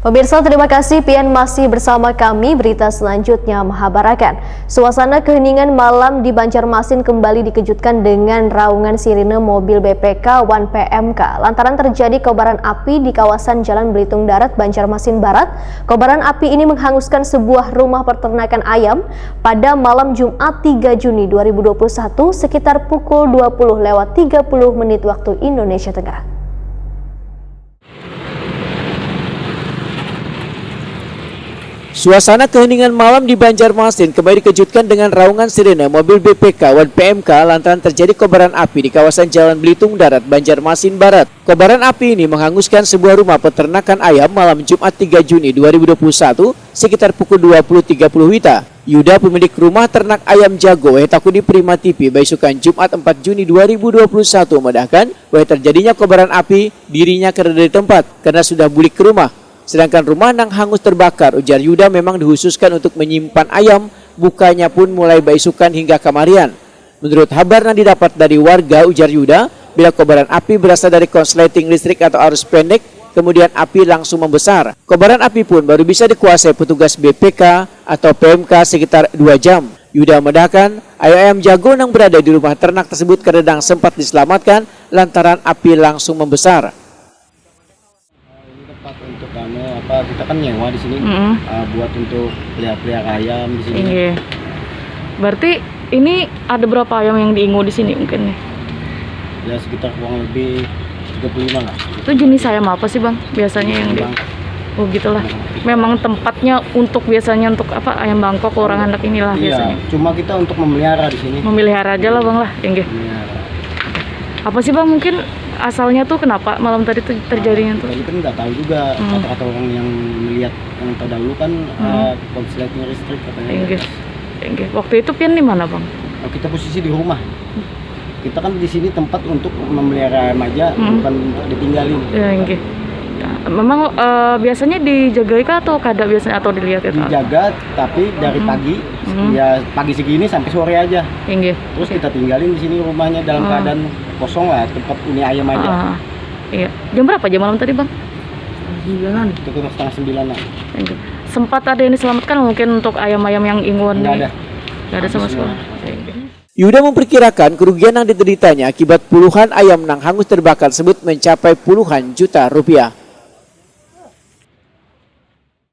Pemirsa, terima kasih Pian masih bersama kami. Berita selanjutnya menghabarkan suasana keheningan malam di Banjarmasin kembali dikejutkan dengan raungan sirine mobil BPK 1PMK lantaran terjadi kobaran api di kawasan Jalan Belitung Darat, Banjarmasin Barat. Kobaran api ini menghanguskan sebuah rumah peternakan ayam pada malam Jumat 3 Juni 2021 sekitar pukul 20:30 waktu Indonesia Tengah. Suasana keheningan malam di Banjarmasin kembali dikejutkan dengan raungan sirene mobil BPK 1PMK lantaran terjadi kobaran api di kawasan Jalan Belitung Darat, Banjarmasin Barat. Kobaran api ini menghanguskan sebuah rumah peternakan ayam malam Jumat 3 Juni 2021 sekitar pukul 20:30 WITA. Yuda, pemilik rumah ternak ayam jago Takudi Prima TV Baisukan Jumat 4 Juni 2021 memedahkan bahwa terjadinya kobaran api dirinya kerja dari tempat karena sudah bulik ke rumah. Sedangkan rumah nang hangus terbakar, ujar Yuda, memang dikhususkan untuk menyimpan ayam, bukanya pun mulai baisukan hingga kamarian. Menurut kabar yang didapat dari warga, ujar Yuda, bila kobaran api berasal dari konsleting listrik atau arus pendek, kemudian api langsung membesar. Kobaran api pun baru bisa dikuasai petugas BPK atau PMK sekitar 2 jam. Yuda memedahkan, ayam jago yang berada di rumah ternak tersebut kadang sempat diselamatkan lantaran api langsung membesar. Untuk kita kan nyewa di sini buat untuk pelihara ayam di sini. Iya. Berarti ini ada berapa ayam yang diingu di sini mungkin nih? Ya sekitar kurang lebih 35 lah. Itu jenis ayam apa sih Bang? Biasanya yang oh gitulah. Memang tempatnya untuk biasanya untuk apa? Ayam Bangkok, orang anak inilah biasanya. Iya, cuma kita untuk memelihara di sini. Memelihara aja lah Bang lah, enggak. Apa sih Bang mungkin asalnya tuh kenapa malam tadi tuh terjadinya tuh? Tadi kan nggak tahu juga, kata-kata orang yang melihat yang terdahulu kan konsleting listrik katanya. Enggak. Waktu itu Pian di mana Bang? Kita posisi di rumah. Kita kan di sini tempat untuk memelihara ayam aja, bukan untuk ditinggalin. Ya, enggak. Memang biasanya dijagai kah atau kada biasanya atau dilihat itu? Dijaga, tapi dari pagi, ya pagi segini sampai sore aja. Enggak. Terus kita tinggalin di sini rumahnya dalam keadaan kosong lah, tempat ini ayam aja. Iya. Jam berapa jam malam tadi Bang? 9-an. Itu kan setengah 9-an. Sempat ada yang diselamatkan mungkin untuk ayam-ayam yang inguan? Nggak ada. Nggak ada sama sekali. Yuda memperkirakan kerugian yang dideritanya akibat puluhan ayam nang hangus terbakar tersebut mencapai puluhan juta rupiah.